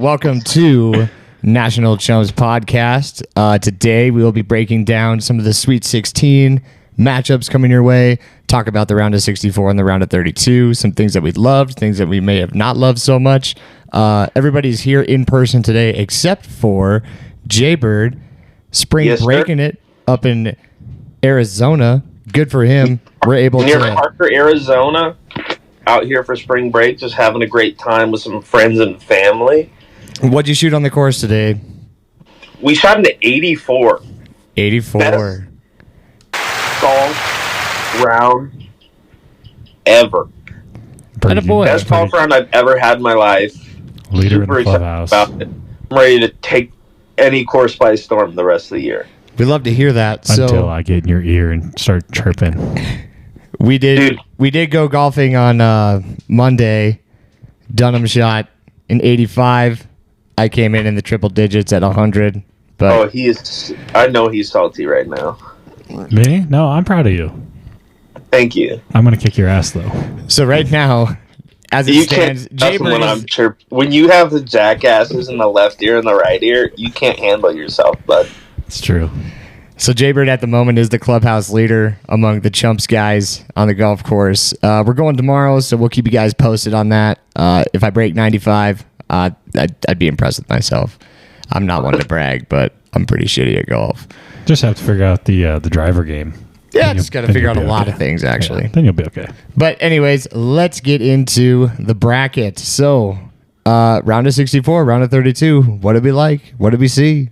Welcome to National Chums Podcast. Today we will be breaking down some of the Sweet 16 matchups coming your way, talk about the round of 64 and the round of 32, some things that we loved, things that we may have not loved so much. Everybody's here in person today except for Jaybird, breaking it up in Arizona. Good for him. We're able near Parker, Arizona, out here for spring break, just having a great time with some friends and family. What'd you shoot on the course today? We shot into 84. 84. Best golf round ever. Best golf round I've ever had in my life. Leader in the clubhouse. About it. I'm ready to take any course by storm the rest of the year. We love to hear that. Until I get in your ear and start chirping. We did go golfing on Monday. Dunham shot in 85. I came in the triple digits at 100. But he is. I know he's salty right now. Me? No, I'm proud of you. Thank you. I'm gonna kick your ass though. So right now, as it stands, when you have the jackasses in the left ear and the right ear, you can't handle yourself, bud. It's true. So Jaybird at the moment is the clubhouse leader among the Chumps guys on the golf course. We're going tomorrow, so we'll keep you guys posted on that. If I break 95, I'd be impressed with myself. I'm not one to brag, but I'm pretty shitty at golf. Just have to figure out the driver game. Yeah, just got to figure out a lot of things, actually. Yeah, then you'll be okay. But anyways, let's get into the bracket. So, round of 64, round of 32. What did we like? What did we see?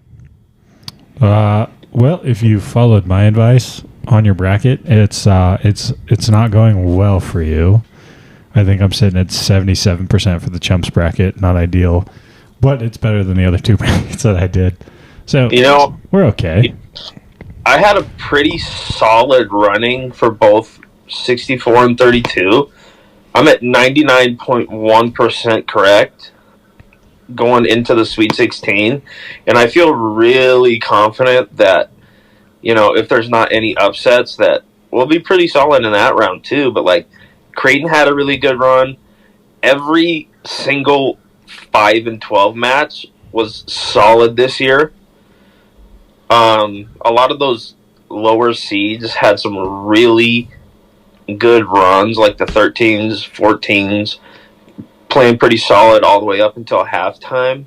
Well, if you followed my advice on your bracket, it's not going well for you. I think I'm sitting at 77% for the Chumps bracket. Not ideal, but it's better than the other two brackets that I did. So, we're okay. I had a pretty solid running for both 64 and 32. I'm at 99.1% correct going into the Sweet 16, and I feel really confident that, if there's not any upsets, that we'll be pretty solid in that round too. But Creighton had a really good run. Every single 5 and 12 match was solid this year. A lot of those lower seeds had some really good runs, like the 13s, 14s, playing pretty solid all the way up until halftime.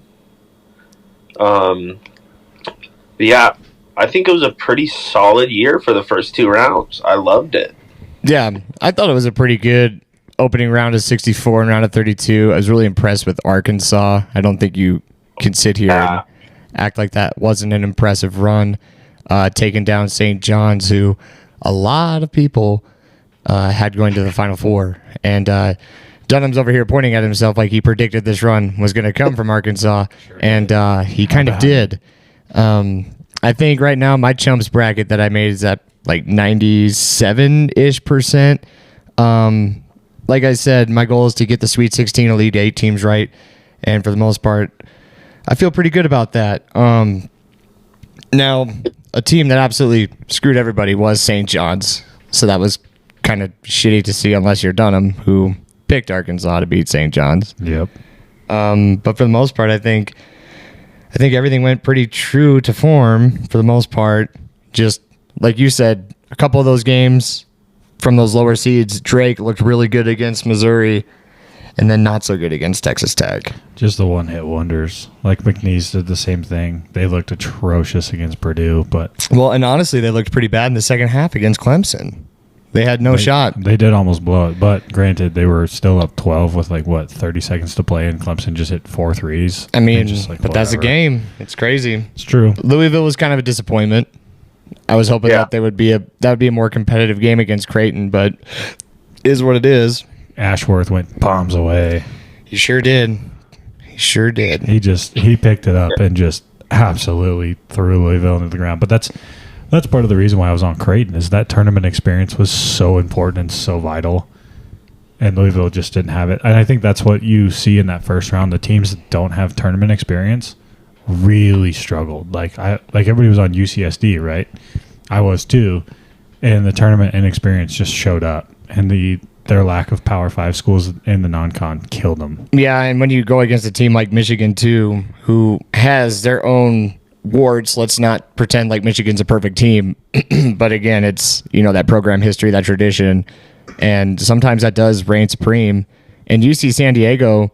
Yeah, I think it was a pretty solid year for the first two rounds. I loved it. Yeah, I thought it was a pretty good opening round of 64 and round of 32. I was really impressed with Arkansas. I don't think you can sit here and act like that wasn't an impressive run. Taking down St. John's, who a lot of people had going to the Final Four. And Dunham's over here pointing at himself like he predicted this run was going to come from Arkansas, and he kind of did. I think right now my Chumps bracket that I made is at 97-ish%. Like I said, my goal is to get the Sweet 16 Elite 8 teams right, and for the most part, I feel pretty good about that. Now, a team that absolutely screwed everybody was St. John's, so that was kind of shitty to see unless you're Dunham, who picked Arkansas to beat St. John's. Yep. But for the most part, I think everything went pretty true to form for the most part. Just like you said, a couple of those games from those lower seeds, Drake looked really good against Missouri, and then not so good against Texas Tech. Just the one-hit wonders. Like McNeese did the same thing. They looked atrocious against Purdue, but and honestly, they looked pretty bad in the second half against Clemson. They had no shot. They did almost blow it, but granted, they were still up 12 with 30 seconds to play, and Clemson just hit 4 threes. I mean, but that's a game. It's crazy. It's true. Louisville was kind of a disappointment. I was hoping that would be a more competitive game against Creighton, but is what it is. Ashworth went bombs away. He sure did. He He picked it up and just absolutely threw Louisville into the ground. But that's part of the reason why I was on Creighton, is that tournament experience was so important and so vital, and Louisville just didn't have it. And I think that's what you see in that first round. The teams that don't have tournament experience really struggled. Like everybody was on UCSD, right? I was too, and the tournament inexperience just showed up. And the their lack of Power 5 schools in the non-con killed them. Yeah, and when you go against a team like Michigan, too, who has their own warts, let's not pretend like Michigan's a perfect team. But again, it's, that program history, that tradition, and sometimes that does reign supreme. And you see San Diego,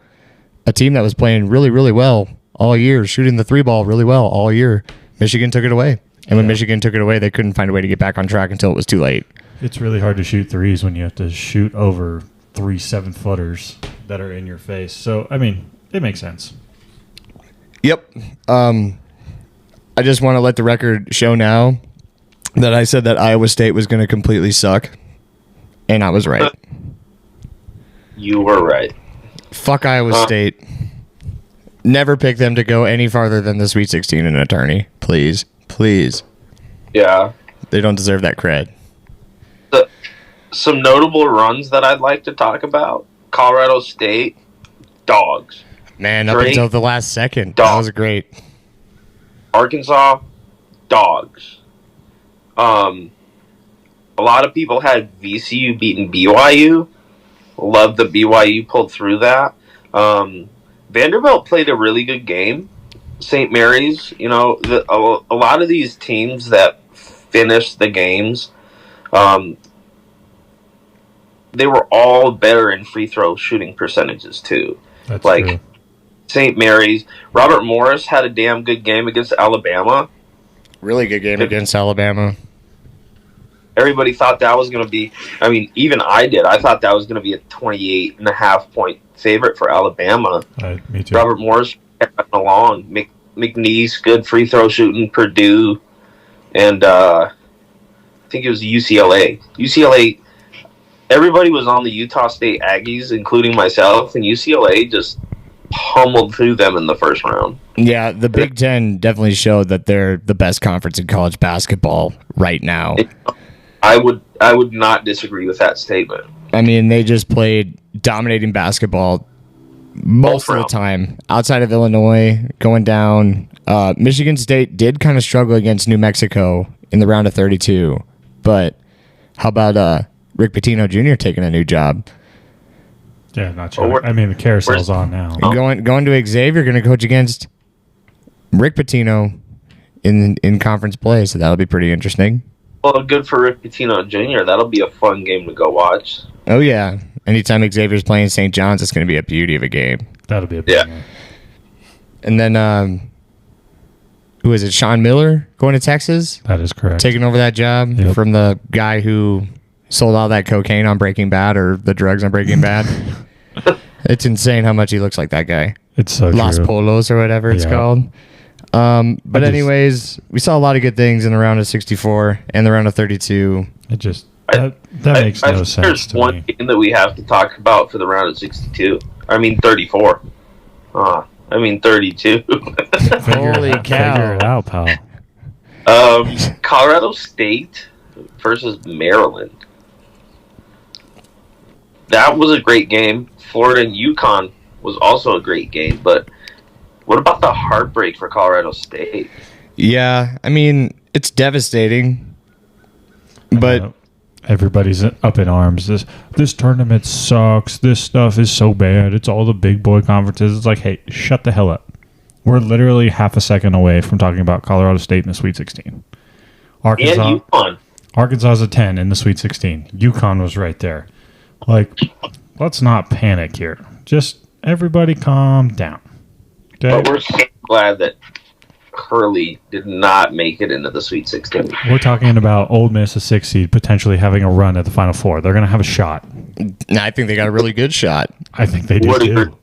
a team that was playing really, really well all year, shooting the 3-ball really well all year. Michigan took it away. And when Michigan took it away, they couldn't find a way to get back on track until it was too late. It's really hard to shoot threes when you have to shoot over 3 7-footers that are in your face. So, I mean, it makes sense. Yep. I just want to let the record show now that I said that Iowa State was going to completely suck. And I was right. You were right. Fuck Iowa State. Never pick them to go any farther than the Sweet 16 in an attorney. Please. Please. Yeah. They don't deserve that cred. Some notable runs that I'd like to talk about. Colorado State, dogs. Man, up until the last second. Dogs. That was great. Arkansas, dogs. A lot of people had VCU beating BYU. Love that BYU pulled through that. Vanderbilt played a really good game. St. Mary's, a lot of these teams that finished the games, they were all better in free throw shooting percentages too. That's true. St. Mary's, Robert Morris had a damn good game against Alabama. Really good game against Alabama. Everybody thought that was going to be, even I did. I thought that was going to be a 28.5 point favorite for Alabama. Me too. Robert Morris kept along. McNeese, good free throw shooting. Purdue, and I think it was UCLA. UCLA, everybody was on the Utah State Aggies, including myself, and UCLA just pummeled through them in the first round. Yeah, the Big Ten definitely showed that they're the best conference in college basketball right now. I would not disagree with that statement. I mean, they just played dominating basketball most of the time. Outside of Illinois, going down. Michigan State did kind of struggle against New Mexico in the round of 32. But how about Rick Pitino Jr. taking a new job? Yeah, not sure. The carousel's on now. Going to Xavier, going to coach against Rick Pitino in conference play, so that'll be pretty interesting. Well, good for Rick Pitino Jr. That'll be a fun game to go watch. Oh, yeah. Anytime Xavier's playing St. John's, it's going to be a beauty of a game. That'll be a big game. And then, who is it? Sean Miller going to Texas? That is correct. Taking over that job from the guy who sold all that cocaine on Breaking Bad or the drugs on Breaking Bad. It's insane how much he looks like that guy. It's so Los true. Polos or whatever it's called. But anyways, we saw a lot of good things in the round of 64 and the round of 32. It just that makes no sense there's to one me. game that we have to talk about for the round of 62. 34. 32. Holy cow. Figure it out, pal. Colorado State versus Maryland. That was a great game. Florida and UConn was also a great game, but what about the heartbreak for Colorado State? Yeah, it's devastating. But everybody's up in arms. This tournament sucks. This stuff is so bad. It's all the big boy conferences. It's like, hey, shut the hell up. We're literally half a second away from talking about Colorado State in the Sweet 16. Arkansas, and UConn. Arkansas's a 10 in the Sweet 16. UConn was right there. Like, let's not panic here. Just everybody calm down. Okay? But we're so glad that Hurley did not make it into the Sweet 16. We're talking about Ole Miss, a 6 seed, potentially having a run at the Final Four. They're going to have a shot. I think they got a really good shot. I think they do too.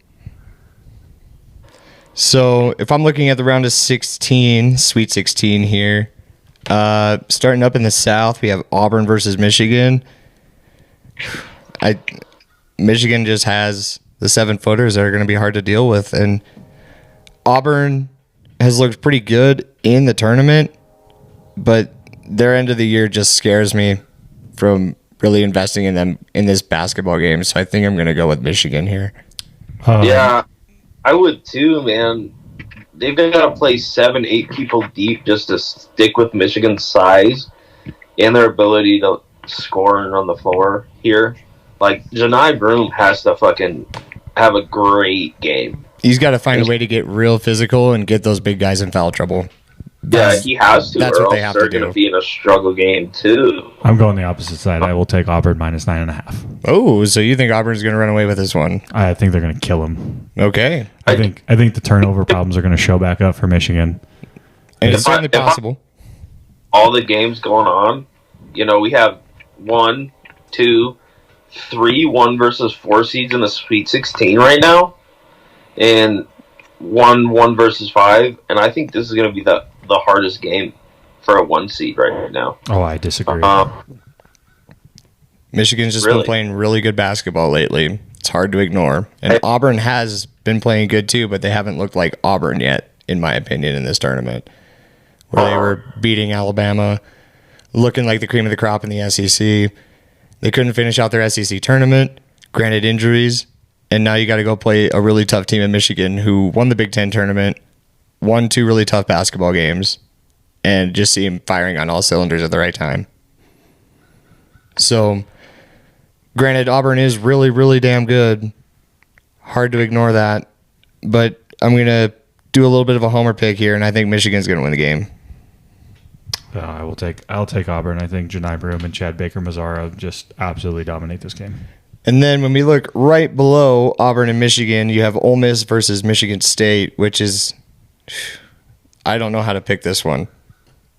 So if I'm looking at the round of 16, Sweet 16 here, starting up in the South, we have Auburn versus Michigan. Michigan just has the 7-footers that are going to be hard to deal with, and Auburn has looked pretty good in the tournament, but their end of the year just scares me from really investing in them in this basketball game. So I think I'm going to go with Michigan here. Yeah, I would too, man. They've got to play 7-8 people deep just to stick with Michigan's size and their ability to score and run the floor here. Like, Janai Broom has to fucking have a great game. He's got to find a way to get real physical and get those big guys in foul trouble. Yeah, he has to. That's or what they else have they're to do. going to be in a struggle game, too. I'm going the opposite side. I will take Auburn minus 9.5. Oh, so you think Auburn's going to run away with this one? I think they're going to kill him. Okay. I think the turnover problems are going to show back up for Michigan. And it's certainly possible. All the games going on, we have 1, 2, 3 1 versus 4 seeds in the Sweet 16 right now, and 1 versus 5, and I think this is going to be the hardest game for a 1 seed right now. Oh, I disagree. Michigan's just been playing really good basketball lately. It's hard to ignore. And Auburn has been playing good too, but they haven't looked like Auburn yet, in my opinion, in this tournament. Where they were beating Alabama, looking like the cream of the crop in the SEC. They couldn't finish out their SEC tournament, granted injuries, and now you got to go play a really tough team in Michigan who won the Big Ten tournament, won 2 really tough basketball games, and just see him firing on all cylinders at the right time. So, granted, Auburn is really, really damn good. Hard to ignore that. But I'm going to do a little bit of a homer pick here, and I think Michigan's going to win the game. I'll take Auburn. I think Janai Broom and Chad Baker-Mazara just absolutely dominate this game. And then when we look right below Auburn and Michigan, you have Ole Miss versus Michigan State, which is, I don't know how to pick this one.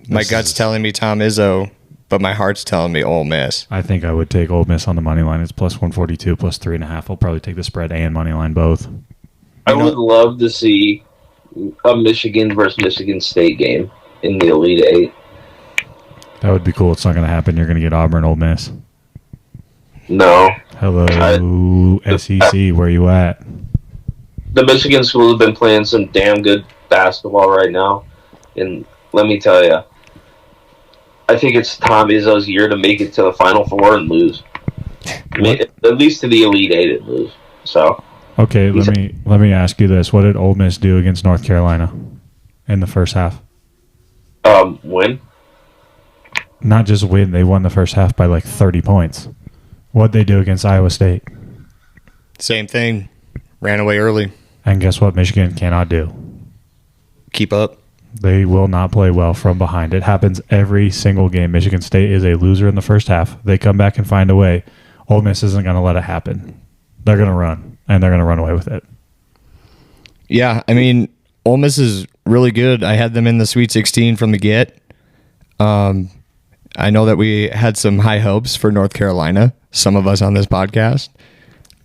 My gut's telling me Tom Izzo, but my heart's telling me Ole Miss. I think I would take Ole Miss on the money line. It's plus 142, plus 3.5. I'll probably take the spread and money line both. I would love to see a Michigan versus Michigan State game in the Elite Eight. That would be cool. It's not going to happen. You're going to get Auburn, Ole Miss. No. Hello, SEC. Where you at? The Michigan schools have been playing some damn good basketball right now. And let me tell you, I think it's Tom Izzo's year to make it to the Final Four and lose. At least to the Elite Eight and lose. So. Okay, let me ask you this. What did Ole Miss do against North Carolina in the first half? Win? Not just win. They won the first half by like 30 points. What'd they do against Iowa State? Same thing. Ran away early. And guess what Michigan cannot do? Keep up. They will not play well from behind. It happens every single game. Michigan State is a loser in the first half. They come back and find a way. Ole Miss isn't going to let it happen. They're going to run, and they're going to run away with it. Yeah, I mean, Ole Miss is really good. I had them in the Sweet 16 from the get. I know that we had some high hopes for North Carolina, some of us on this podcast.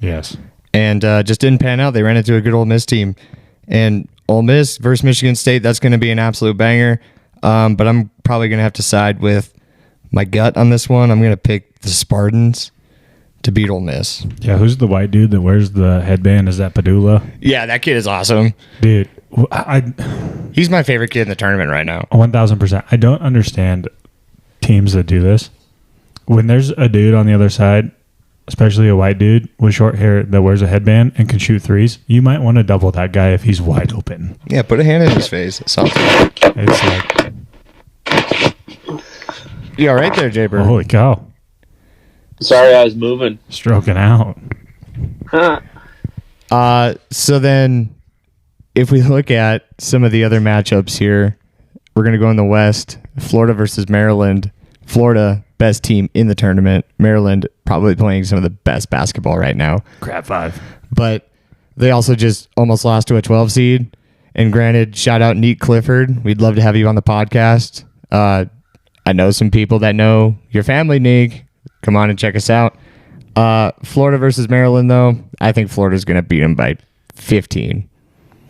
Yes. And just didn't pan out. They ran into a good Ole Miss team. And Ole Miss versus Michigan State, that's going to be an absolute banger. But I'm probably going to have to side with my gut on this one. I'm going to pick the Spartans to beat Ole Miss. Yeah, who's the white dude that wears the headband? Is that Padula? Yeah, that kid is awesome. Dude, he's my favorite kid in the tournament right now. 1,000%. I don't understand teams that do this. When there's a dude on the other side, especially a white dude with short hair that wears a headband and can shoot threes, you might want to double that guy if he's wide open. Yeah, put a hand in his face. It's like... You all right there, Jaybird? Holy cow. Sorry, I was moving. Stroking out. So then, if we look at some of the other matchups here, we're going to go in the West. Florida versus Maryland. Florida, best team in the tournament. Maryland, probably playing some of the best basketball right now. Crap 5. But they also just almost lost to a 12 seed. And granted, shout out Neat Clifford. We'd love to have you on the podcast. I know some people that know your family, Neek. Come on and check us out. Florida versus Maryland, though, I think Florida's going to beat them by 15.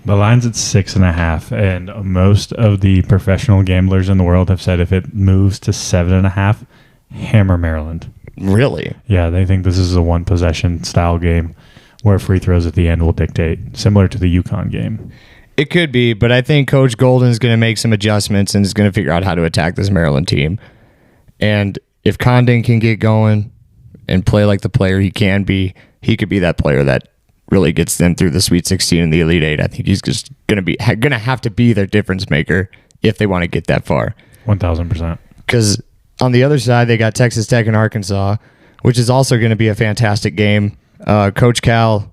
The line's at 6.5, and most of the professional gamblers in the world have said if it moves to 7.5, hammer Maryland. Really? Yeah, they think this is a one-possession style game where free throws at the end will dictate, similar to the UConn game. It could be, but I think Coach Golden is going to make some adjustments and is going to figure out how to attack this Maryland team. And if Condon can get going and play like the player he can be, he could be that player that really gets them through the Sweet 16 and the Elite Eight. I think he's just going to have to be their difference maker if they want to get that far. 1,000%. Because on the other side, they got Texas Tech and Arkansas, which is also going to be a fantastic game. Coach Cal,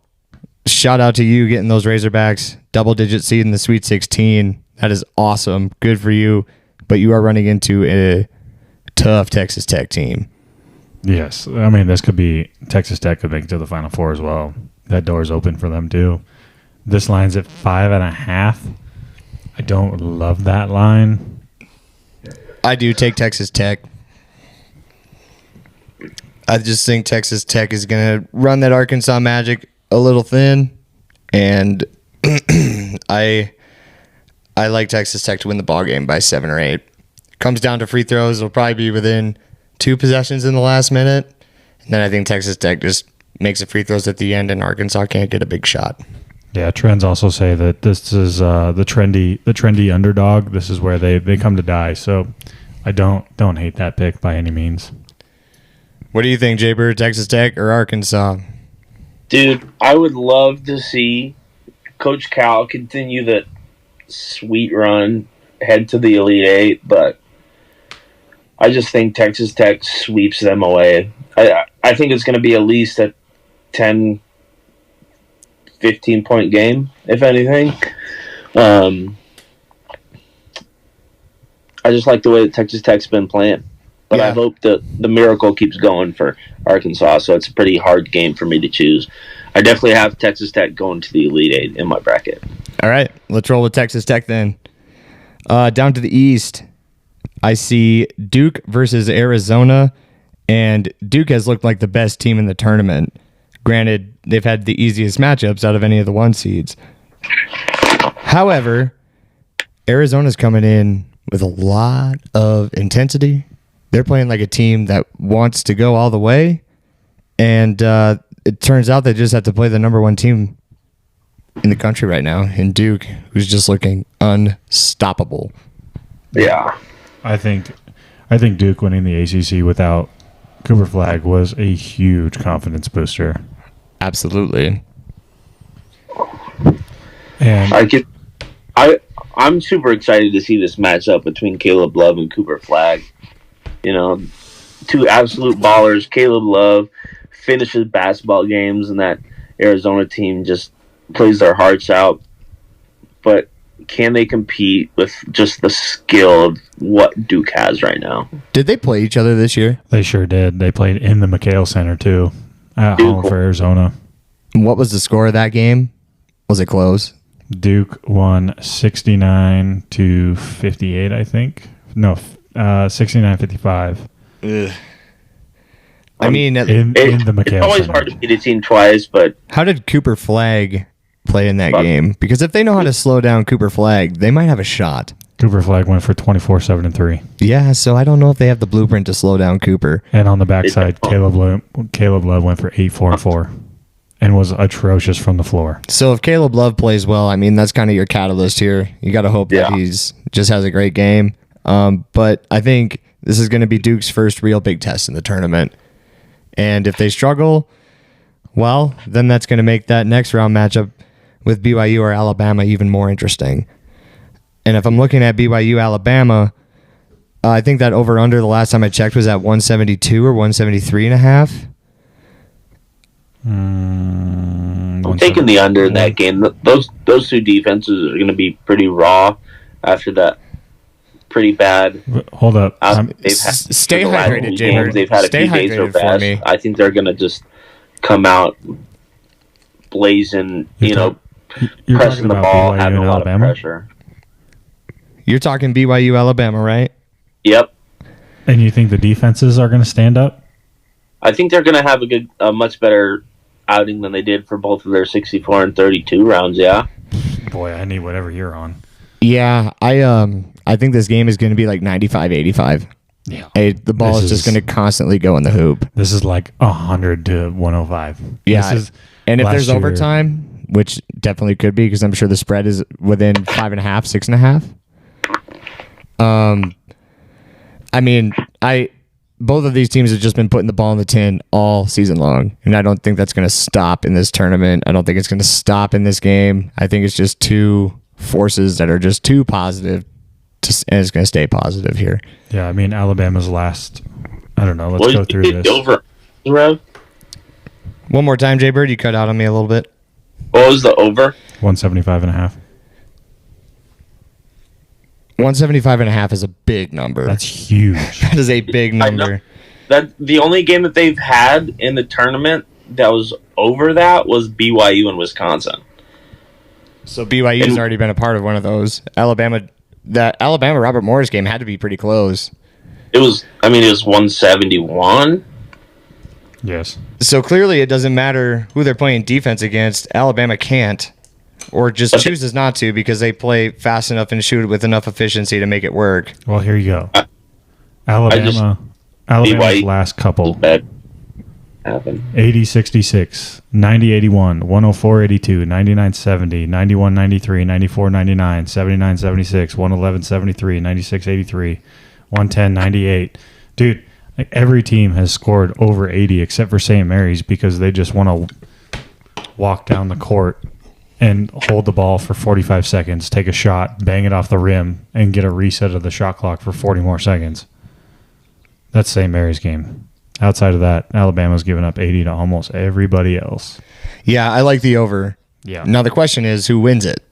shout out to you getting those Razorbacks, double-digit seed in the Sweet 16. That is awesome. Good for you. But you are running into a tough Texas Tech team. Yes. I mean, this could be Texas Tech could make it to the Final Four as well. That door's open for them, too. This line's at 5.5. I don't love that line. I do take Texas Tech. I just think Texas Tech is going to run that Arkansas Magic a little thin, and I like Texas Tech to win the ball game by 7 or 8. Comes down to free throws. It'll probably be within 2 possessions in the last minute, and then I think Texas Tech just makes the free throws at the end, and Arkansas can't get a big shot. Yeah, trends also say that this is the trendy underdog. This is where they come to die. So I don't hate that pick by any means. What do you think, Jay Bird, Texas Tech or Arkansas? Dude, I would love to see Coach Cal continue the sweet run, head to the Elite Eight, but I just think Texas Tech sweeps them away. I think it's going to be at least a 10, 15-point game, if anything. I just like the way that Texas Tech's been playing. But Yeah. I hope that the miracle keeps going for Arkansas, so it's a pretty hard game for me to choose. I definitely have Texas Tech going to the Elite Eight in my bracket. All right, let's roll with Texas Tech then. Down to the East, I see Duke versus Arizona, and Duke has looked like the best team in the tournament. Granted, they've had the easiest matchups out of any of the 1 seeds. However, Arizona's coming in with a lot of intensity. They're playing like a team that wants to go all the way, and it turns out they just have to play the number 1 team in the country right now, in Duke, who's just looking unstoppable. Yeah. I think Duke winning the ACC without Cooper Flag was a huge confidence booster. Absolutely. And I'm super excited to see this matchup between Caleb Love and Cooper Flag. You know, 2 absolute ballers. Caleb Love finishes basketball games, and that Arizona team just plays their hearts out. But can they compete with just the skill of what Duke has right now? Did they play each other this year? they sure did. They played in the McHale Center, too, at home for Arizona. What was the score of that game? Was it close? Duke won 69-58, I think. No, 69-55. I mean, In the McHale It's always Center. hard to beat a team twice, but how did Cooper Flag play in that game? Because if they know how to slow down Cooper Flag, they might have a shot. Cooper Flag went for 24, 7, and 3. Yeah, so I don't know if they have the blueprint to slow down Cooper. And on the backside, Caleb Love went for 8, 4, and 4, and was atrocious from the floor. So if Caleb Love plays well, I mean, that's kind of your catalyst here. You got to hope that he's just has a great game. But I think this is going to be Duke's first real big test in the tournament. And if they struggle, well, then that's going to make that next round matchup with BYU or Alabama even more interesting. And if I'm looking at BYU Alabama, I think that over-under the last time I checked was at 172 or 173.5. I'm taking the under in that game. Those 2 defenses are going to be pretty raw after that pretty bad. Hold up. They've had Stay the last hydrated, few Jay. games, they've had a Stay few days hydrated of for rest. me. I think they're going to just come out blazing, You're pressing the talking about ball, BYU having and a lot Alabama? of pressure. You're talking BYU Alabama, right? Yep. And you think the defenses are going to stand up? I think they're going to have a much better outing than they did for both of their 64 and 32 rounds, yeah. Boy, I need whatever you're on. Yeah, I think this game is going to be like 95-85. Yeah. The ball is just going to constantly go in the hoop. This is like 100 to 105. Yeah, This is and if last there's year- overtime, which definitely could be because I'm sure the spread is within 5.5, 6.5. I mean, both of these teams have just been putting the ball in the tin all season long, and I don't think that's going to stop in this tournament. I don't think it's going to stop in this game. I think it's just 2 forces that are just too positive, and it's going to stay positive here. Yeah, I mean, Alabama's last. I don't know. Let's go through You this. Rev? One more time, Jay Bird. You cut out on me a little bit. What was the over? 175.5. 175.5 is a big number. That's huge. That is a big number. That the only game that they've had in the tournament that was over that was BYU and Wisconsin. So BYU's already been a part of one of those. That Alabama Robert Morris game had to be pretty close. It was 171. Yes. So clearly it doesn't matter who they're playing defense against. Alabama can't, or just chooses not to because they play fast enough and shoot with enough efficiency to make it work. Well, here you go. Alabama's last couple. Bad happened. 80-66, 90-81, 104-82, 99-70, 91-93, 94-99, 79-76, 111-73, 96-83, 110-98. Dude, like every team has scored over 80 except for St. Mary's because they just want to walk down the court and hold the ball for 45 seconds, take a shot, bang it off the rim, and get a reset of the shot clock for 40 more seconds. That's St. Mary's game. Outside of that, Alabama's given up 80 to almost everybody else. Yeah, I like the over. Yeah. Now the question is, who wins it?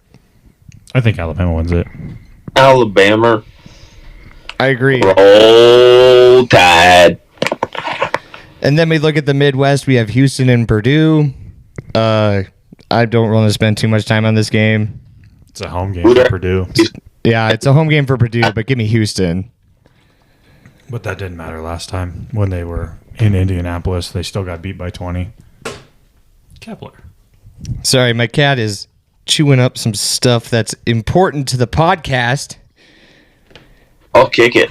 I think Alabama wins it. Alabama. I agree. Roll Tide. And then we look at the Midwest. We have Houston and Purdue. I don't want to spend too much time on this game. It's a home game for Purdue. Yeah, it's a home game for Purdue, but give me Houston. But that didn't matter last time when they were in Indianapolis. They still got beat by 20. Kepler. Sorry, my cat is chewing up some stuff that's important to the podcast. I'll kick it.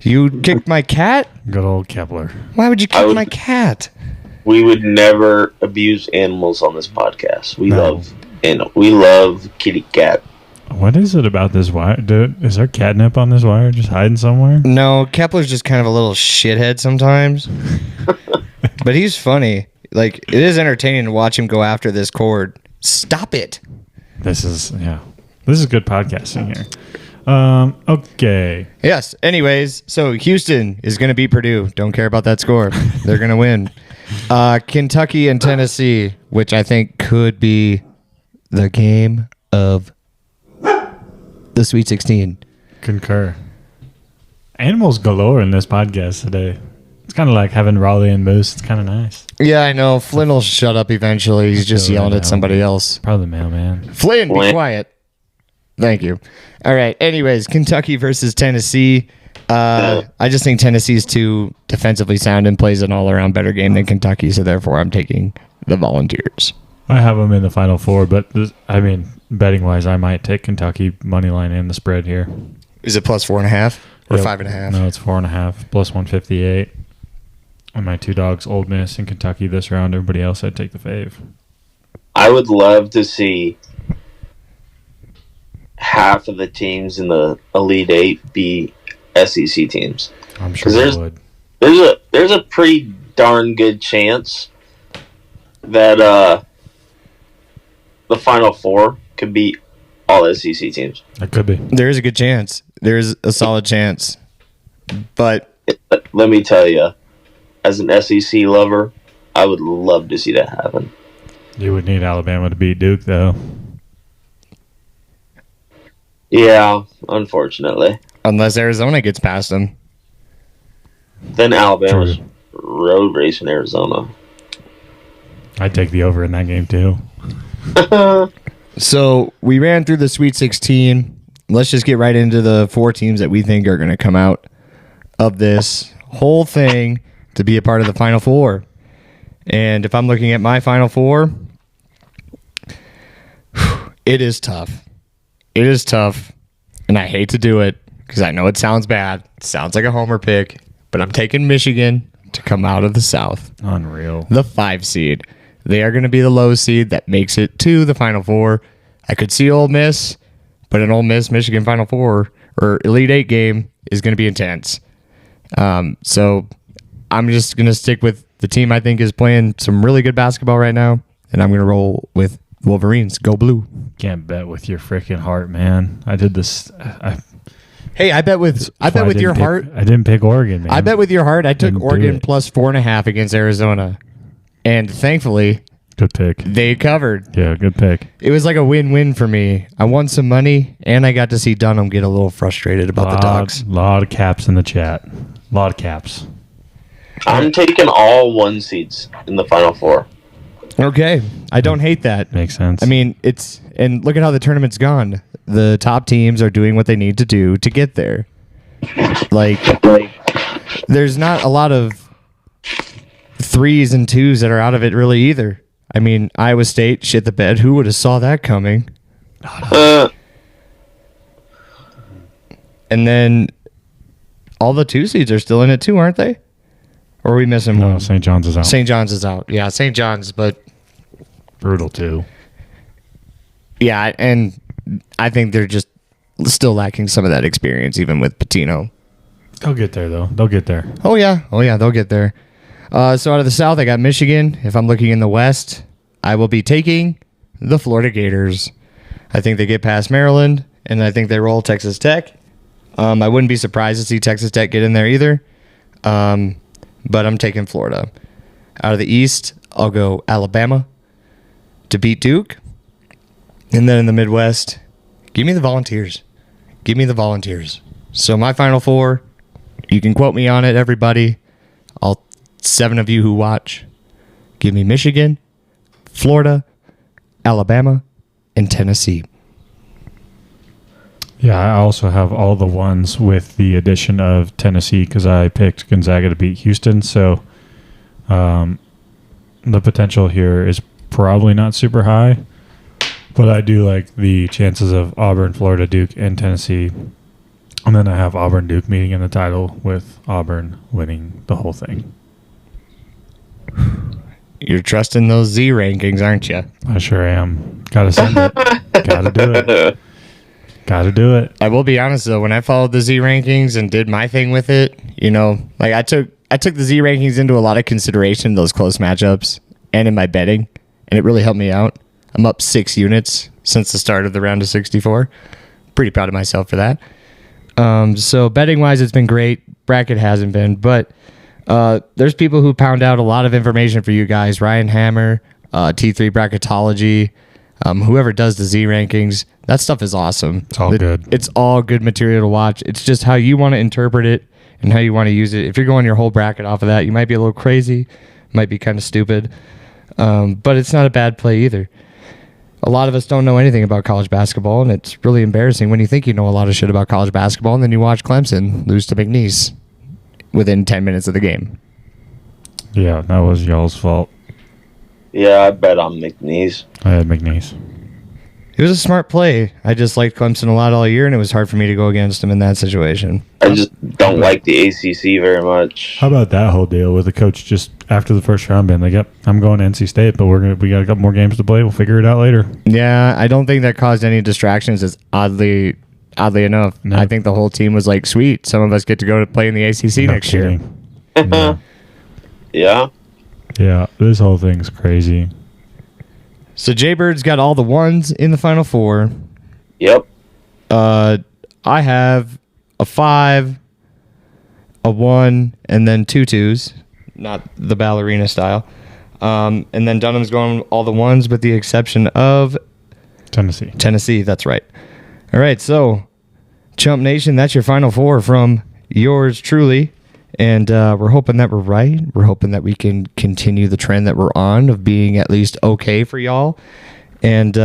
You kicked my cat? Good old Kepler. Why would you kick my cat? We would never abuse animals on this podcast. We No. love kitty cat. What is it about this wire? Dude, is there catnip on this wire just hiding somewhere? No, Kepler's just kind of a little shithead sometimes. But he's funny. Like, it is entertaining to watch him go after this cord. Stop it. This is good podcasting here. Okay. Yes. Anyways, so Houston is going to beat Purdue. Don't care about that score. They're going to win. Kentucky and Tennessee, which I think could be the game of the Sweet 16. Concur. Animals galore in this podcast today. It's kind of like having Raleigh and Moose. It's kind of nice. Yeah, I know. Flynn will shut up eventually. He's just yelling at somebody else. Probably the mailman. Flynn, be quiet. Thank you. All right. Anyways, Kentucky versus Tennessee. I just think Tennessee's too defensively sound and plays an all-around better game than Kentucky, so therefore I'm taking the Volunteers. I have them in the Final Four, but betting-wise, I might take Kentucky money line and the spread here. Is it plus 4.5 or Yep. 5.5? No, it's 4.5 plus 158. And my two dogs, Ole Miss and Kentucky, this round. Everybody else, I'd take the fave. I would love to see half of the teams in the Elite Eight be SEC teams. I'm sure there's- they would. There's a pretty darn good chance that the Final Four could be all SEC teams. That could be. There is a good chance. There's a solid chance. But Let me tell you, as an SEC lover, I would love to see that happen. You would need Alabama to beat Duke, though. Yeah, unfortunately. unless Arizona gets past them. Then Alabama's True. road race in Arizona. I'd take the over in that game, too. So we ran through the Sweet 16. Let's just get right into the four teams that we think are going to come out of this whole thing to be a part of the Final Four. And if I'm looking at my Final Four, it is tough. It is tough, and I hate to do it because I know it sounds bad. It sounds like a homer pick, but I'm taking Michigan to come out of the South. Unreal. The 5 seed. They are going to be the low seed that makes it to the Final Four. I could see Ole Miss, but an Ole Miss Michigan Final Four or Elite 8 game is going to be intense. So I'm just going to stick with the team I think is playing some really good basketball right now, and I'm going to roll with Wolverines. Go blue. Can't bet with your freaking heart, man. I did this. Hey, I bet with your heart. I didn't pick Oregon, man. I bet with your heart. I took Didn't do Oregon it. plus 4.5 against Arizona, and thankfully Good pick. they covered. Yeah, good pick. It was like a win-win for me. I won some money, and I got to see Dunham get a little frustrated about the Ducks. Lot of caps in the chat. Lot of caps. I'm taking all 1 seeds in the Final Four. Okay, I don't hate that. Makes sense. I mean, and look at how the tournament's gone. The top teams are doing what they need to do to get there. Like, there's not a lot of 3s and 2s that are out of it really either. I mean, Iowa State shit the bed. Who would have saw that coming? And then all the 2 seeds are still in it too, aren't they? Or are we missing no, one? St. John's is out. St. John's is out. Yeah, St. John's, but Brutal too. yeah, and I think they're just still lacking some of that experience, even with Patino. They'll get there though. They'll get there. Oh yeah, they'll get there. So out of the South, I got Michigan. If I'm looking in the West, I will be taking the Florida Gators. I think they get past Maryland, and I think they roll Texas Tech. I wouldn't be surprised to see Texas Tech get in there either, but I'm taking Florida. Out of the East, I'll go Alabama to beat Duke. And then in the Midwest, give me the Volunteers. Give me the Volunteers. So my Final Four, you can quote me on it, everybody. All 7 of you who watch, give me Michigan, Florida, Alabama, and Tennessee. Yeah, I also have all the ones with the addition of Tennessee because I picked Gonzaga to beat Houston. So the potential here is probably not super high, but I do like the chances of Auburn, Florida, Duke, and Tennessee. And then I have Auburn, Duke meeting in the title with Auburn winning the whole thing. You're trusting those Z rankings, aren't you? I sure am. Gotta send it. Gotta do it. Gotta do it. I will be honest though, when I followed the Z rankings and did my thing with it, like I took the Z rankings into a lot of consideration, those close matchups, and in my betting, and it really helped me out. I'm up 6 units since the start of the round of 64. Pretty proud of myself for that. So betting wise, it's been great. Bracket hasn't been, but there's people who pound out a lot of information for you guys. Ryan Hammer, T3 Bracketology, whoever does the Z rankings. That stuff is awesome. It's all good. It's all good material to watch. It's just how you want to interpret it and how you want to use it. If you're going your whole bracket off of that, you might be a little crazy, might be kind of stupid, but it's not a bad play either. A lot of us don't know anything about college basketball, and it's really embarrassing when you think you know a lot of shit about college basketball, and then you watch Clemson lose to McNeese within 10 minutes of the game. Yeah, that was y'all's fault. Yeah, I bet on McNeese. I had McNeese. It was a smart play. I just liked Clemson a lot all year, and it was hard for me to go against them in that situation. I just don't like the ACC very much. How about that whole deal with the coach just after the first round being like, "Yep, I'm going to NC State, but we got a couple more games to play. We'll figure it out later." Yeah, I don't think that caused any distractions. It's oddly enough. No. I think the whole team was like, "Sweet, some of us get to go to play in the ACC No next year." kidding. No. Yeah. Yeah, this whole thing's crazy. So Jaybird's got all the ones in the Final Four. Yep. I have a 5, a 1, and then 2 2s, not the ballerina style. And then Dunham's going all the ones with the exception of Tennessee. That's right. All right, so Chump Nation, that's your Final Four from yours truly. And we're hoping that we're right. We're hoping that we can continue the trend that we're on of being at least okay for y'all. And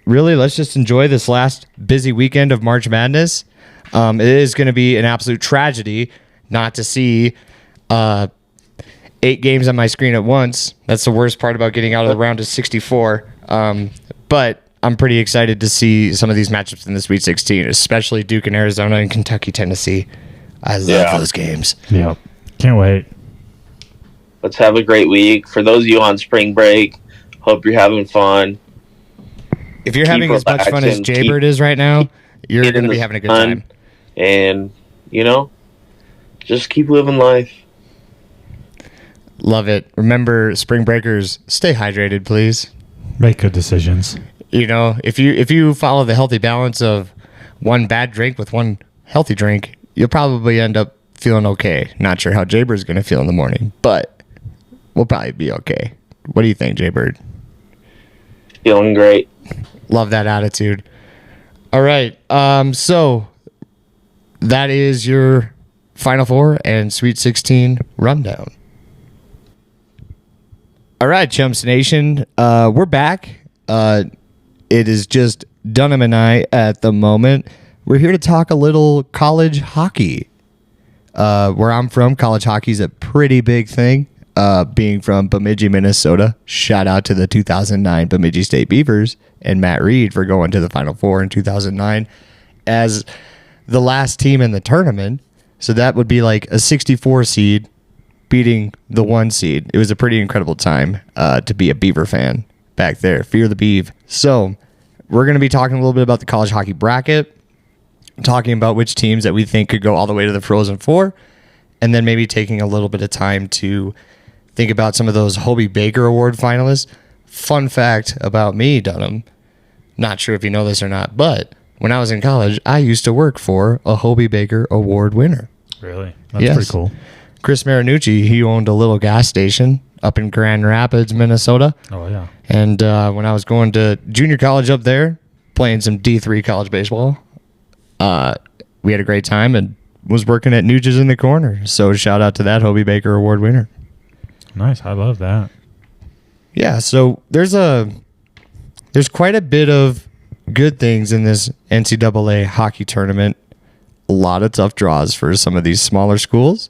really, let's just enjoy this last busy weekend of March Madness. It is going to be an absolute tragedy not to see 8 games on my screen at once. That's the worst part about getting out of the round of 64. But I'm pretty excited to see some of these matchups in the Sweet 16, especially Duke and Arizona and Kentucky, Tennessee. I love those games. Yep. Can't wait. Let's have a great week. For those of you on spring break, hope you're having fun. If you're having as much fun as Jaybird is right now, you're going to be having a good time. And, just keep living life. Love it. Remember, spring breakers, stay hydrated, please. Make good decisions. If you follow the healthy balance of one bad drink with one healthy drink, you'll probably end up feeling okay. Not sure how Jaybird's going to feel in the morning, but we'll probably be okay. What do you think, Jaybird? Feeling great. Love that attitude. All right. So that is your Final Four and Sweet 16 rundown. All right, Chumps Nation. We're back. It is just Dunham and I at the moment. We're here to talk a little college hockey. Where I'm from, college hockey is a pretty big thing. Being from Bemidji, Minnesota, shout out to the 2009 Bemidji State Beavers and Matt Reed for going to the Final Four in 2009 as the last team in the tournament. So that would be like a 64 seed beating the 1 seed. It was a pretty incredible time to be a Beaver fan back there. Fear the Beav. So we're going to be talking a little bit about the college hockey bracket, talking about which teams that we think could go all the way to the Frozen Four, and then maybe taking a little bit of time to think about some of those Hobie Baker Award finalists. Fun fact about me, Dunham, not sure if you know this or not, but when I was in college, I used to work for a Hobie Baker Award winner. Really? That's pretty cool. Chris Marinucci, he owned a little gas station up in Grand Rapids, Minnesota. Oh, yeah. And when I was going to junior college up there, playing some D3 college baseball, we had a great time and was working at Nuge's in the corner. So shout out to that Hobie Baker Award winner. Nice. I love that. Yeah, so there's quite a bit of good things in this NCAA hockey tournament. A lot of tough draws for some of these smaller schools.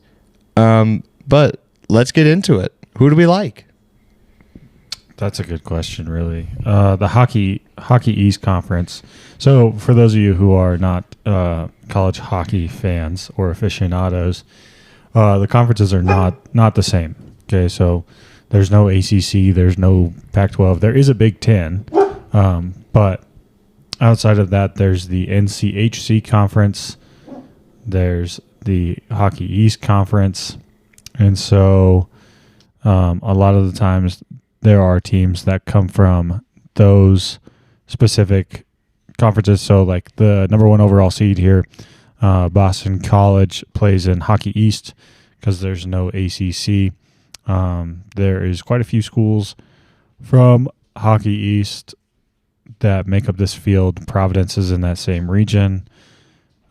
But let's get into it. Who do we like? That's a good question, really. The Hockey East Conference. So for those of you who are not college hockey fans or aficionados, the conferences are not the same. Okay, so there's no ACC, there's no Pac-12. There is a Big Ten, but outside of that, there's the NCHC Conference. There's the Hockey East Conference. And so a lot of the times there are teams that come from those specific conferences. So like the number 1 overall seed here, Boston College plays in Hockey East because there's no ACC. There is quite a few schools from Hockey East that make up this field. Providence is in that same region.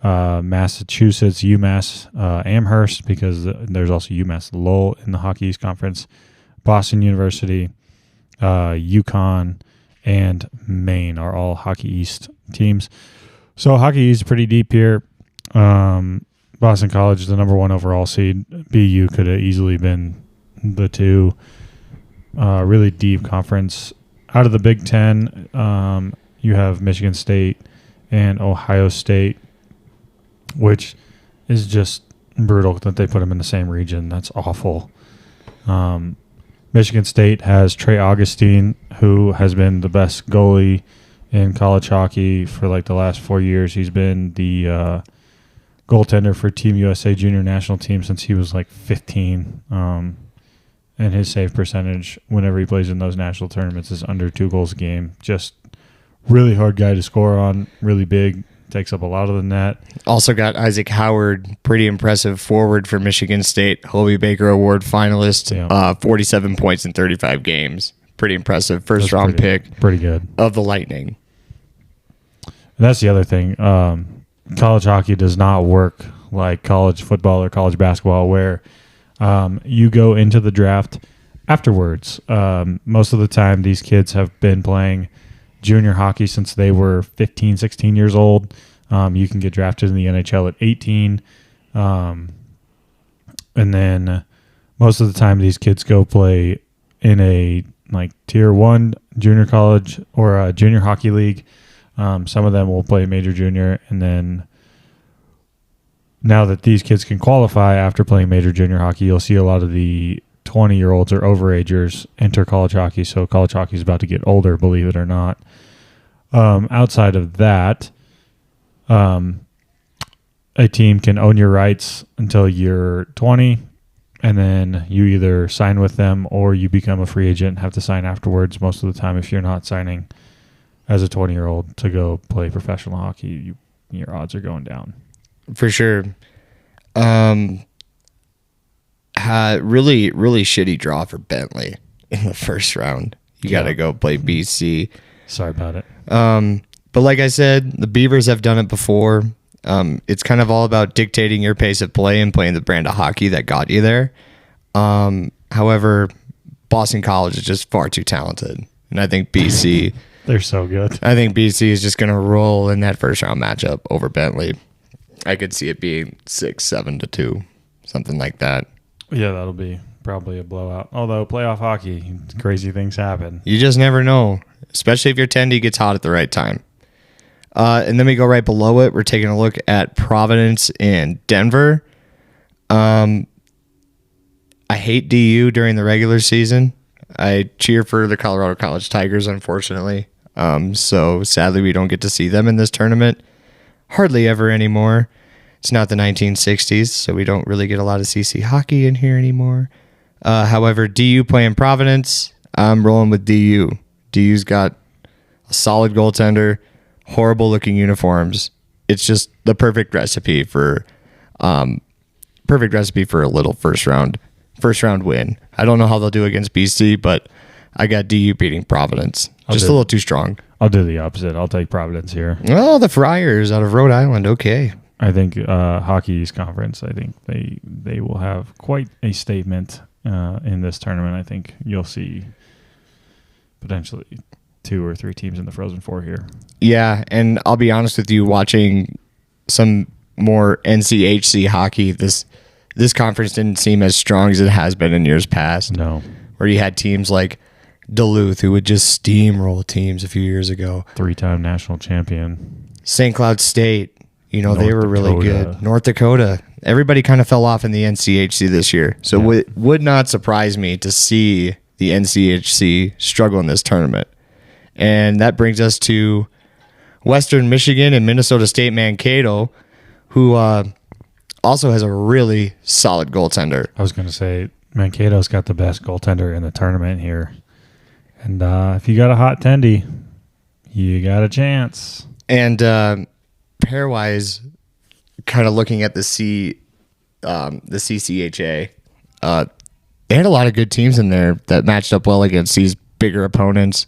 Massachusetts, UMass, Amherst, because there's also UMass Lowell in the Hockey East Conference. Boston University, UConn, and Maine are all Hockey East teams. So Hockey East is pretty deep here. Boston College is the number 1 overall seed. BU could have easily been the 2. Really deep conference. Out of the Big Ten, you have Michigan State and Ohio State, which is just brutal that they put them in the same region. That's awful. Michigan State has Trey Augustine, who has been the best goalie in college hockey for like the last 4 years. He's been the goaltender for Team USA junior national team since he was like 15. And his save percentage whenever he plays in those national tournaments is under 2 goals a game. Just really hard guy to score on, really big, takes up a lot of the net. Also got Isaac Howard, pretty impressive forward for Michigan State, Hobie Baker Award finalist, 47 points in 35 games. Pretty impressive. First round pick. Pretty good. Of the Lightning. And that's the other thing. College hockey does not work like college football or college basketball where you go into the draft afterwards. Most of the time, these kids have been playing junior hockey since they were 15, 16 years old. You can get drafted in the NHL at 18. And then most of the time, these kids go play in a like tier 1 junior college or a junior hockey league. Some of them will play major junior, and then now that these kids can qualify after playing major junior hockey, you'll see a lot of the 20-year-olds or overagers enter college hockey. So college hockey is about to get older, believe it or not. Outside of that, a team can own your rights until you're 20, and then you either sign with them or you become a free agent and have to sign afterwards. Most of the time, if you're not signing as a 20-year-old to go play professional hockey, your odds are going down. for sure. Really, really shitty draw for Bentley in the first round. You got to go play BC. Sorry about it. But like I said, the Beavers have done it before. It's kind of all about dictating your pace of play and playing the brand of hockey that got you there. However, Boston College is just far too talented. And I think BC... They're so good. I think BC is just going to roll in that first round matchup over Bentley. I could see it being 6-7-2, something like that. Yeah, that'll be probably a blowout. Although playoff hockey, crazy things happen. You just never know, especially if your Tendy gets hot at the right time. And then we go right below it. We're taking a look at Providence and Denver. I hate DU during the regular season. I cheer for the Colorado College Tigers, unfortunately. So sadly, we don't get to see them in this tournament. Hardly ever anymore. It's not the 1960s, so we don't really get a lot of CC hockey in here anymore. However, DU playing Providence, I'm rolling with DU. DU's got a solid goaltender, horrible looking uniforms. It's just the perfect recipe for a little first round win. I don't know how they'll do against BC, but I got DU beating Providence. Just a little too strong. I'll do the opposite. I'll take Providence here. Oh, the Friars out of Rhode Island. Okay. I think Hockey East Conference, I think they will have quite a statement in this tournament. I think you'll see potentially 2 or 3 teams in the Frozen Four here. Yeah, and I'll be honest with you, watching some more NCHC hockey, this conference didn't seem as strong as it has been in years past. No. Where you had teams like Duluth who would just steamroll teams a few years ago. 3-time national champion. St. Cloud State, they were really Dakota. good. North Dakota. Everybody kind of fell off in the NCHC this year. So it would not surprise me to see the NCHC struggle in this tournament. And that brings us to Western Michigan and Minnesota State Mankato, who also has a really solid goaltender. I was going to say Mankato's got the best goaltender in the tournament here. And if you got a hot tendy, you got a chance. And pairwise, kind of looking at the CCHA, they had a lot of good teams in there that matched up well against these bigger opponents.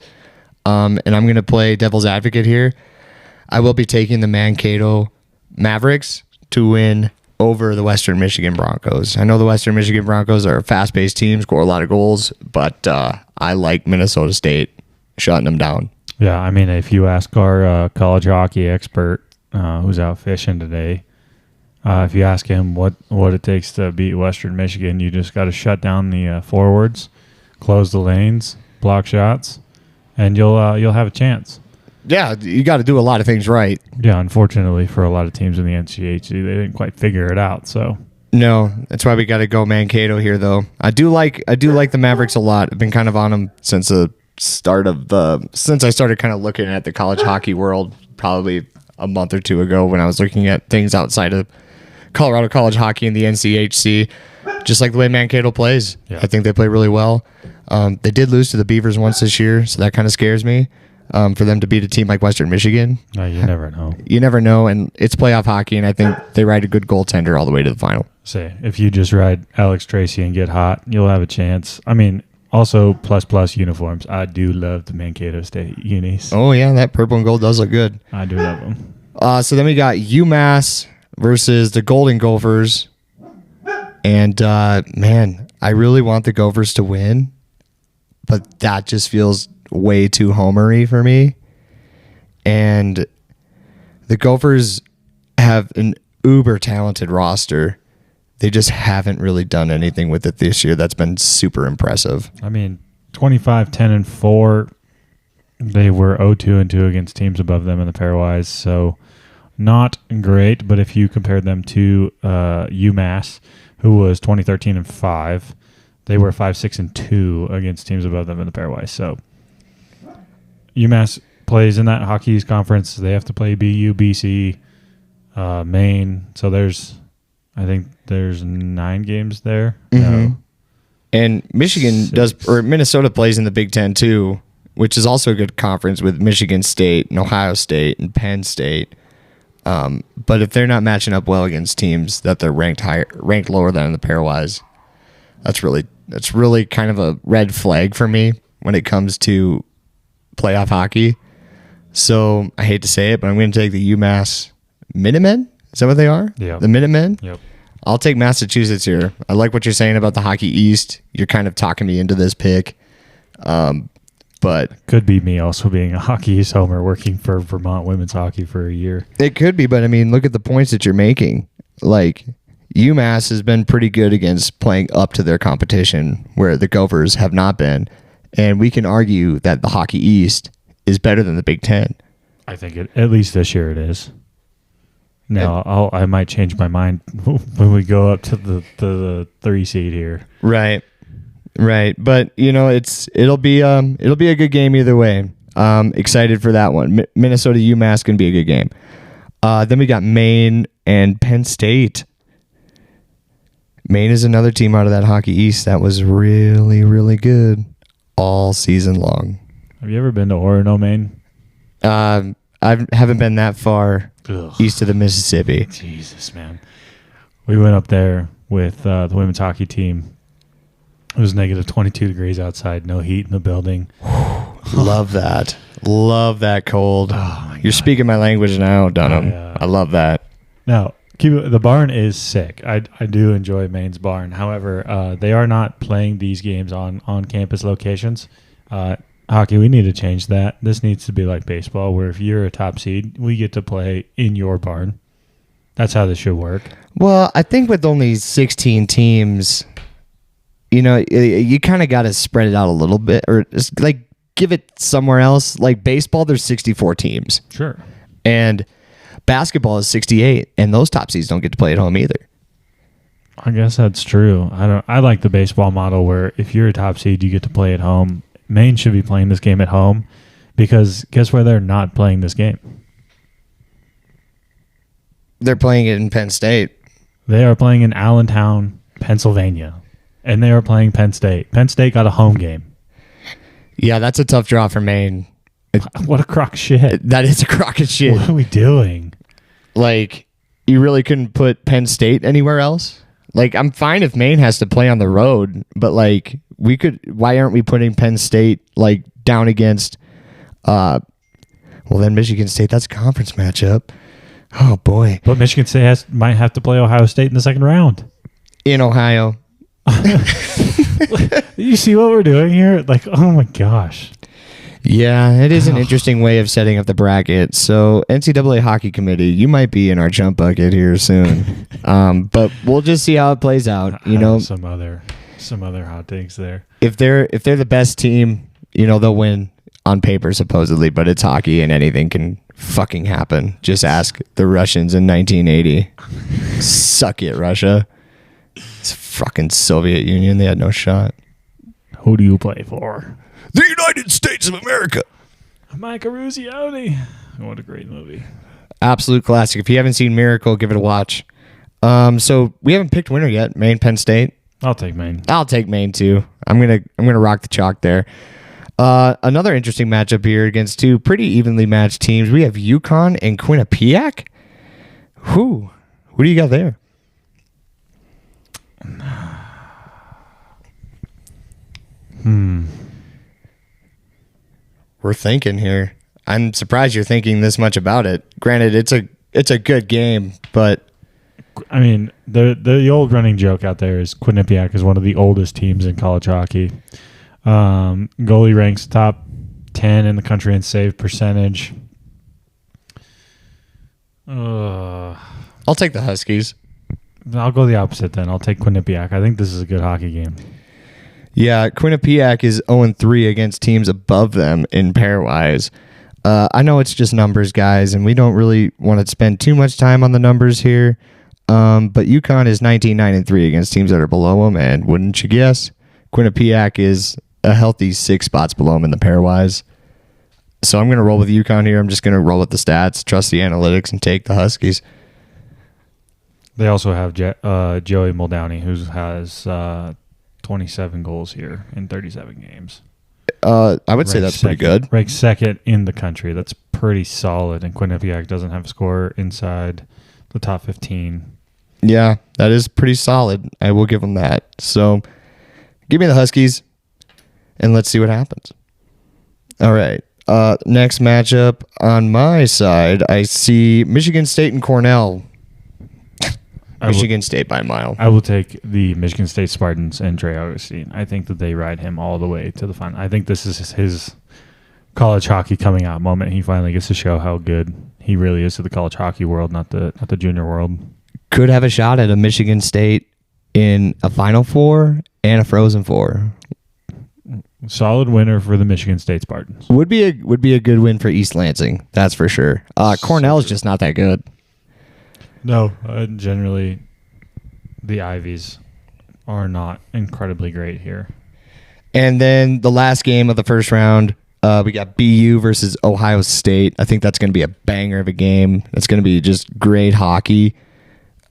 And I'm going to play devil's advocate here. I will be taking the Mankato Mavericks to win over the Western Michigan Broncos. I know the Western Michigan Broncos are a fast-paced team, score a lot of goals, but I like Minnesota State shutting them down. Yeah, I mean, if you ask our college hockey expert who's out fishing today, if you ask him what it takes to beat Western Michigan, you just got to shut down the forwards, close the lanes, block shots, and you'll have a chance. Yeah, you got to do a lot of things right. Yeah, unfortunately for a lot of teams in the NCHC, they didn't quite figure it out. So no, that's why we got to go Mankato here, though. I do like the Mavericks a lot. I've been kind of on them since the start of since I started kind of looking at the college hockey world, probably a month or two ago when I was looking at things outside of Colorado college hockey and the NCHC. Just like the way Mankato plays, I think they play really well. They did lose to the Beavers once this year, so that kind of scares me. For them to beat a team like Western Michigan. No, you never know. You never know, and it's playoff hockey, and I think they ride a good goaltender all the way to the final. Say, if you just ride Alex Tracy and get hot, you'll have a chance. I mean, also plus uniforms. I do love the Mankato State unis. Oh, yeah, that purple and gold does look good. I do love them. So then we got UMass versus the Golden Gophers, and man, I really want the Gophers to win, but that just feels way too homery for me. And the Gophers have an uber talented roster. They just haven't really done anything with it this year that's been super impressive. I mean, 25-10-4. They were 0-2-2 against teams above them in the pairwise, so not great. But if you compare them to UMass, who was 2013-5, they were 5-6-2 against teams above them in the pairwise. So UMass plays in that Hockey East Conference. They have to play BU, BC, Maine. So I think there's 9 games there. Mm-hmm. No. And Michigan 6. or Minnesota plays in the Big Ten too, which is also a good conference with Michigan State and Ohio State and Penn State. But if they're not matching up well against teams that they're ranked lower than in the pairwise, that's really kind of a red flag for me when it comes to playoff hockey. So I hate to say it, but I'm going to take the UMass Minutemen. Is that what they are? Yeah. The Minutemen? Yep. I'll take Massachusetts here. I like what you're saying about the Hockey East. You're kind of talking me into this pick. But could be me also being a Hockey East homer working for Vermont women's hockey for a year. It could be, but I mean, look at the points that you're making. Like, UMass has been pretty good against playing up to their competition, where the Gophers have not been. And we can argue that the Hockey East is better than the Big Ten. I think at least this year it is. Now, I might change my mind when we go up to the 3 seed here. Right. But it'll be a good game either way. Excited for that one. Minnesota UMass can be a good game. Then we got Maine and Penn State. Maine is another team out of that Hockey East that was really, really good all season long. Have you ever been to Orono, Maine? I haven't been that far east of the Mississippi. Jesus, man. We went up there with the women's hockey team. It was negative 22 degrees outside, no heat in the building. Love that. Love that cold. Oh, You're speaking my language now, Dunham. I love that. Now, the barn is sick. I do enjoy Maine's barn. However, they are not playing these games on campus locations. Hockey, we need to change that. This needs to be like baseball, where if you're a top seed, we get to play in your barn. That's how this should work. Well, I think with only 16 teams, you kind of got to spread it out a little bit, or just like give it somewhere else. Like baseball, there's 64 teams. Sure. And basketball is 68, and those top seeds don't get to play at home either. I guess that's true. I like the baseball model where if you're a top seed, you get to play at home. Maine should be playing this game at home because guess where they're not playing this game? They're playing it in Penn State. They are playing in Allentown, Pennsylvania, and they are playing Penn State. Penn State got a home game. Yeah, that's a tough draw for Maine. What a crock of shit. That is a crock of shit. What are we doing? Like, you really couldn't put Penn State anywhere else? Like, I'm fine if Maine has to play on the road, but like, why aren't we putting Penn State like down against well then Michigan State? That's a conference matchup. Oh boy. But Michigan State might have to play Ohio State in the second round. In Ohio. You see what we're doing here? Like, oh my gosh. Yeah, it is an interesting way of setting up the bracket. So NCAA Hockey Committee, you might be in our jump bucket here soon. But we'll just see how it plays out. Some other hot takes there. If they're the best team, they'll win on paper supposedly, but it's hockey and anything can fucking happen. Just ask the Russians in 1980. Suck it, Russia. It's fucking Soviet Union. They had no shot. Who do you play for? The United States of America. Mike Ruzioni. What a great movie. Absolute classic. If you haven't seen Miracle, give it a watch. So we haven't picked winner yet. Maine, Penn State. I'll take Maine. I'll take Maine too. I'm gonna rock the chalk there. Another interesting matchup here against two pretty evenly matched teams. We have UConn and Quinnipiac. Who do you got there? We're thinking here. I'm surprised you're thinking this much about it. Granted, it's a good game, but I mean, the old running joke out there is Quinnipiac is one of the oldest teams in college hockey. Goalie ranks top 10 in the country in save percentage. I'll take the Huskies. I'll go the opposite then. I'll take Quinnipiac. I think this is a good hockey game. Yeah, Quinnipiac is 0-3 against teams above them in pairwise. I know it's just numbers, guys, and we don't really want to spend too much time on the numbers here. But UConn is 19-9-3 against teams that are below them, and wouldn't you guess, Quinnipiac is a healthy 6 spots below them in the pairwise. So I'm going to roll with UConn here. I'm just going to roll with the stats, trust the analytics, and take the Huskies. They also have Joey Muldowney, who has 27 goals here in 37 games. I would say that's pretty good. Ranked second in the country. That's pretty solid. And Quinnipiac doesn't have a score inside the top 15. Yeah, that is pretty solid. I will give them that. So give me the Huskies, and let's see what happens. All right. Next matchup on my side, I see Michigan State and Cornell. Michigan State by a mile. I will take the Michigan State Spartans and Trey Augustine. I think that they ride him all the way to the final. I think this is his college hockey coming out moment. He finally gets to show how good he really is to the college hockey world, not the junior world. Could have a shot at a Michigan State in a Final Four and a Frozen Four. Solid winner for the Michigan State Spartans. Would be a good win for East Lansing. That's for sure. Cornell is just not that good. No, generally, the Ivies are not incredibly great here. And then the last game of the first round, we got BU versus Ohio State. I think that's going to be a banger of a game. It's going to be just great hockey.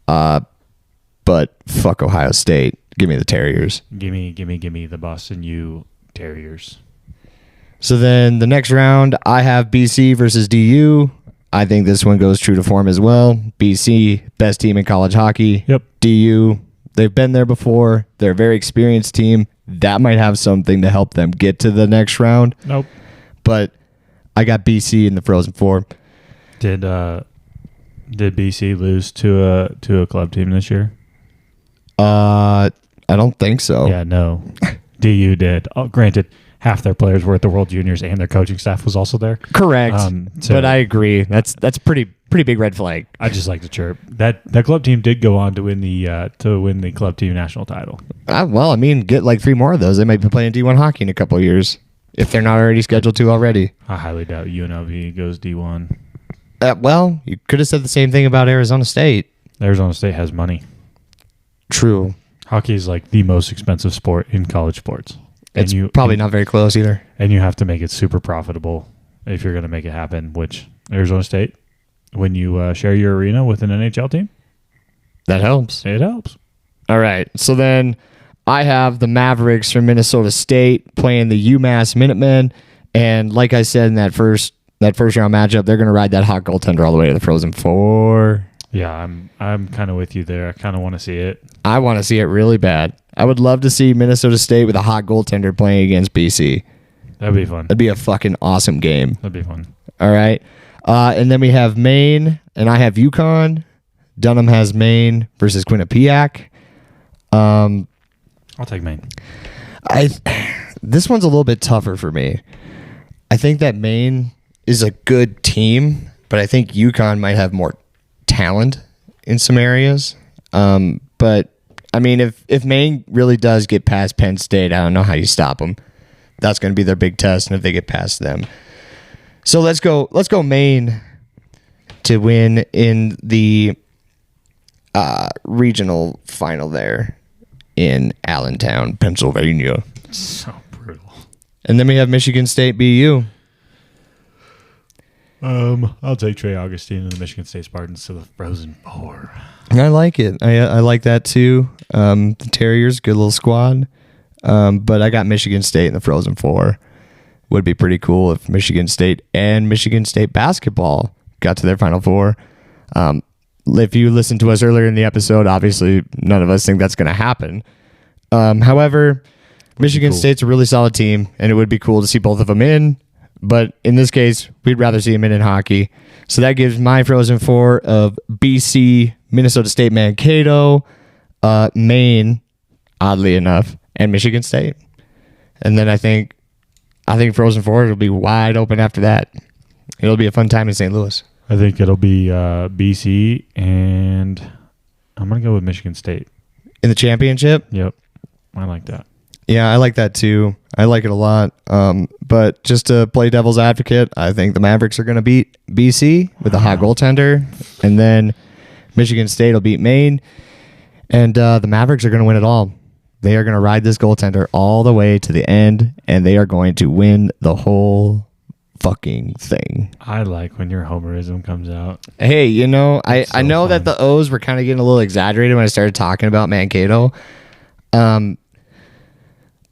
But fuck Ohio State. Give me the Terriers. Give me the Boston U Terriers. So then the next round, I have BC versus DU. I think this one goes true to form as well. BC, best team in college hockey. Yep. DU, they've been there before. They're a very experienced team. That might have something to help them get to the next round. Nope. But I got BC in the Frozen Four. Did BC lose to a club team this year? I don't think so. Yeah, no. DU did. Granted, half their players were at the World Juniors, and their coaching staff was also there. Correct. But I agree. That's pretty big red flag. I just like to chirp. That club team did go on to win the club team national title. Well, I mean, get like 3 more of those. They might be playing D1 hockey in a couple of years if they're not already scheduled to already. I highly doubt UNLV goes D1. Well, you could have said the same thing about Arizona State. Arizona State has money. True. Hockey is like the most expensive sport in college sports. It's probably not very close either. And you have to make it super profitable if you're going to make it happen, which Arizona State, when you share your arena with an NHL team, that helps. It helps. All right. So then I have the Mavericks from Minnesota State playing the UMass Minutemen. And like I said in that first round matchup, they're going to ride that hot goaltender all the way to the Frozen Four. Yeah, I'm kind of with you there. I kind of want to see it. I want to see it really bad. I would love to see Minnesota State with a hot goaltender playing against BC. That'd be fun. That'd be a fucking awesome game. That'd be fun. All right. And then we have Maine, and I have UConn. Dunham has Maine versus Quinnipiac. I'll take Maine. This one's a little bit tougher for me. I think that Maine is a good team, but I think UConn might have more talent in some areas. But I mean, if Maine really does get past Penn State, I don't know how you stop them. That's going to be their big test, and if they get past them. So let's go Maine to win in the regional final there in Allentown, Pennsylvania. So brutal. And then we have Michigan State BU. I'll take Trey Augustine and the Michigan State Spartans to the Frozen Four. I like it. I like that too. The Terriers, good little squad. But I got Michigan State in the Frozen Four. Would be pretty cool if Michigan State and Michigan State basketball got to their Final Four. If you listened to us earlier in the episode, obviously none of us think that's going to happen. However, Michigan State's a really solid team, and it would be cool to see both of them in. But in this case, we'd rather see them in hockey. So that gives my Frozen Four of BC, Minnesota State, Mankato, Maine, oddly enough, and Michigan State. And then I think Frozen Four will be wide open after that. It'll be a fun time in St. Louis. I think it'll be BC, and I'm going to go with Michigan State. In the championship? Yep. I like that. Yeah, I like that too. I like it a lot. But just to play devil's advocate, I think the Mavericks are going to beat BC with a hot goaltender. And then Michigan State will beat Maine. And the Mavericks are going to win it all. They are going to ride this goaltender all the way to the end, and they are going to win the whole fucking thing. I like when your homerism comes out. Hey, I know that the O's were kind of getting a little exaggerated when I started talking about Mankato.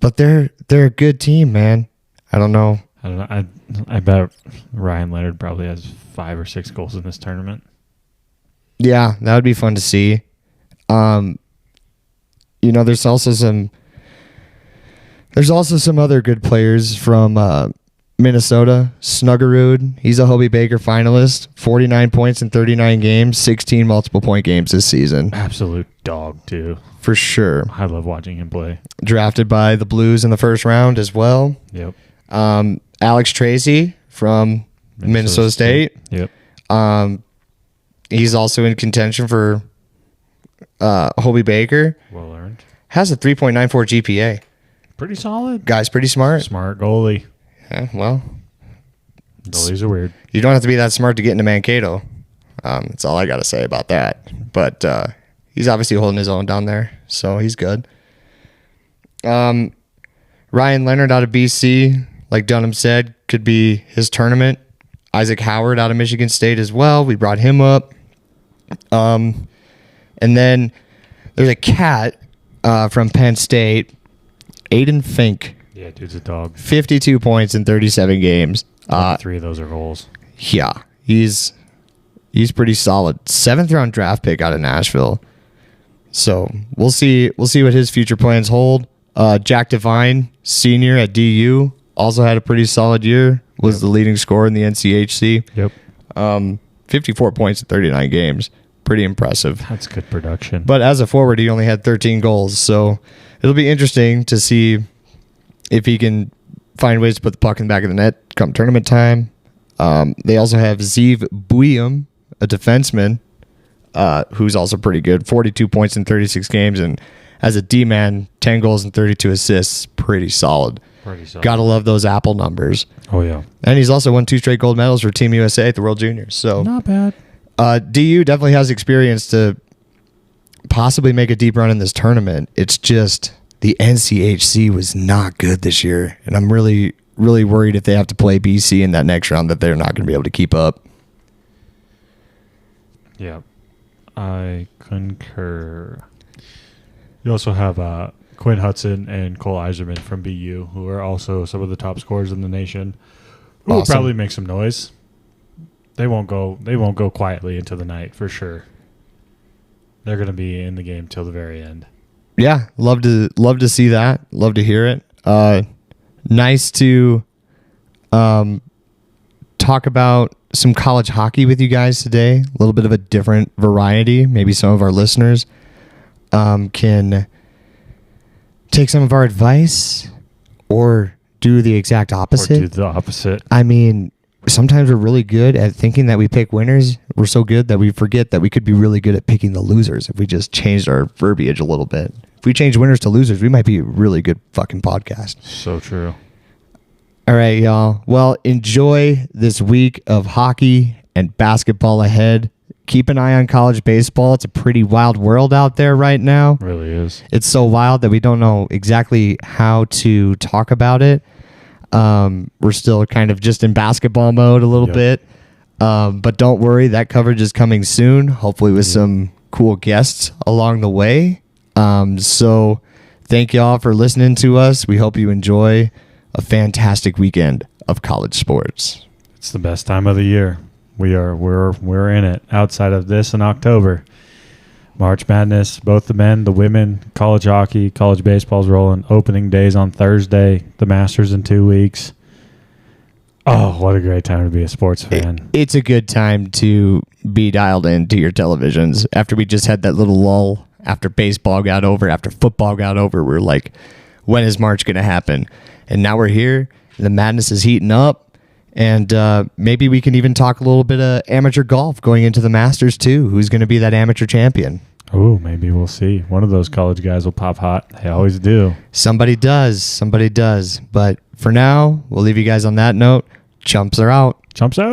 But they're a good team, man. I don't know. I don't know. I bet Ryan Leonard probably has 5 or 6 goals in this tournament. Yeah, that would be fun to see. There's also some other good players from Minnesota. Snuggerud, he's a Hobie Baker finalist. 49 points in 39 games, 16 multiple point games this season. Absolute dog, too. For sure. I love watching him play. Drafted by the Blues in the first round as well. Yep. Alex Tracy from Minnesota State. Yep. He's also in contention for Hobie Baker. Well earned. Has a 3.94 GPA. Pretty solid. Guy's pretty smart. Smart goalie. Yeah, well, Goalies are weird. you don't have to be that smart to get into Mankato. That's all I got to say about that. But he's obviously holding his own down there, so he's good. Ryan Leonard out of BC, like Dunham said, could be his tournament. Isaac Howard out of Michigan State as well. We brought him up. And then there's a cat from Penn State, Aiden Fink. Yeah, dude's a dog. 52 points in 37 games. 3 of those are goals. Yeah, he's pretty solid. 7th round draft pick out of Nashville. So we'll see what his future plans hold. Jack Devine, senior at DU, also had a pretty solid year. Was the leading scorer in the NCHC. Yep. 54 points in 39 games. Pretty impressive. That's good production. But as a forward, he only had 13 goals. So it'll be interesting to see if he can find ways to put the puck in the back of the net come tournament time. They also have Zeev Buyum, a defenseman, who's also pretty good. 42 points in 36 games. And as a D-man, 10 goals and 32 assists. Pretty solid. Gotta love those Apple numbers. Oh, yeah. And he's also won 2 straight gold medals for Team USA at the World Juniors. So Not bad. DU definitely has experience to possibly make a deep run in this tournament. It's just the NCHC was not good this year. And I'm really, really worried if they have to play BC in that next round that they're not going to be able to keep up. Yeah. I concur. You also have Quinn Hudson and Cole Iserman from BU, who are also some of the top scorers in the nation. Who will Awesome. probably make some noise. They won't go quietly into the night for sure. They're going to be in the game till the very end. Yeah, love to see that. Love to hear it. Nice to talk about some college hockey with you guys today. A little bit of a different variety. Maybe some of our listeners can take some of our advice or do the exact opposite. Or do the opposite. I mean, sometimes we're really good at thinking that we pick winners. We're so good that we forget that we could be really good at picking the losers if we just changed our verbiage a little bit. If we change winners to losers, we might be a really good fucking podcast. So true. All right, y'all. Well, enjoy this week of hockey and basketball ahead. Keep an eye on college baseball. It's a pretty wild world out there right now. It really is. It's so wild that we don't know exactly how to talk about it. We're still kind of just in basketball mode a little bit. But don't worry, that coverage is coming soon, hopefully with some cool guests along the way. So thank y'all for listening to us. We hope you enjoy a fantastic weekend of college sports. It's the best time of the year. We're in it. Outside of this in October, March Madness, both the men, the women, college hockey, college baseball's rolling. Opening days on Thursday. The Masters in 2 weeks. Oh, what a great time to be a sports fan. It's a good time to be dialed into your televisions. After we just had that little lull, after baseball got over, after football got over, we're like, when is March going to happen? And now we're here. The madness is heating up. And maybe we can even talk a little bit of amateur golf going into the Masters, too. Who's going to be that amateur champion? Oh, maybe we'll see. One of those college guys will pop hot. They always do. Somebody does. Somebody does. But for now, we'll leave you guys on that note. Chumps are out. Chumps out.